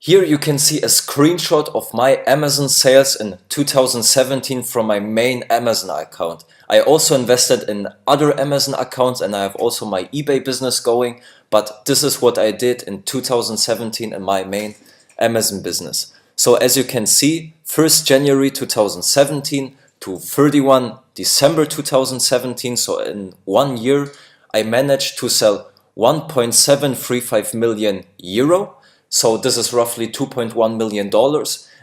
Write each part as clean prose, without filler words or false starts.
Here you can see a screenshot of my Amazon sales in 2017 from my main Amazon account. I also invested in other Amazon accounts and I have also my eBay business going, but this is what I did in 2017 in my main Amazon business. So as you can see, 1st January 2017 to 31 December 2017, so in 1 year, I managed to sell 1.735 million euro. So this is roughly $2.1 million.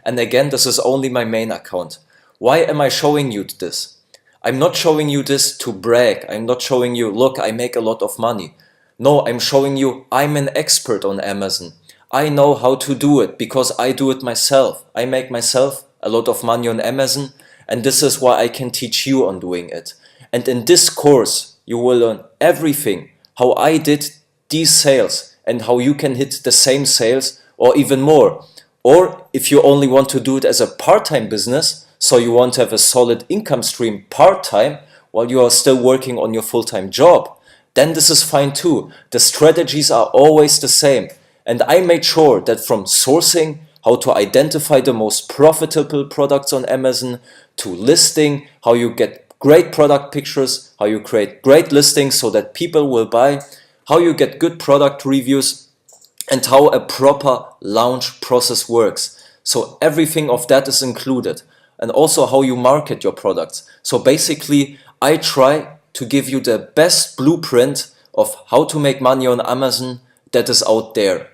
And again, this is only my main account. Why am I showing you this? I'm not showing you this to brag. I'm not showing you, look, I make a lot of money. No, I'm showing you I'm an expert on Amazon. I know how to do it because I do it myself. I make myself a lot of money on Amazon, and this is why I can teach you on doing it. And in this course, you will learn everything, how I did these sales, and how you can hit the same sales or even more. Or if you only want to do it as a part-time business, so you want to have a solid income stream part-time while you are still working on your full-time job, then this is fine too. The strategies are always the same. And I made sure that from sourcing, how to identify the most profitable products on Amazon, to listing, how you get great product pictures, how you create great listings so that people will buy, how you get good product reviews, and how a proper launch process works. So everything of that is included. And also how you market your products. So basically, I try to give you the best blueprint of how to make money on Amazon that is out there.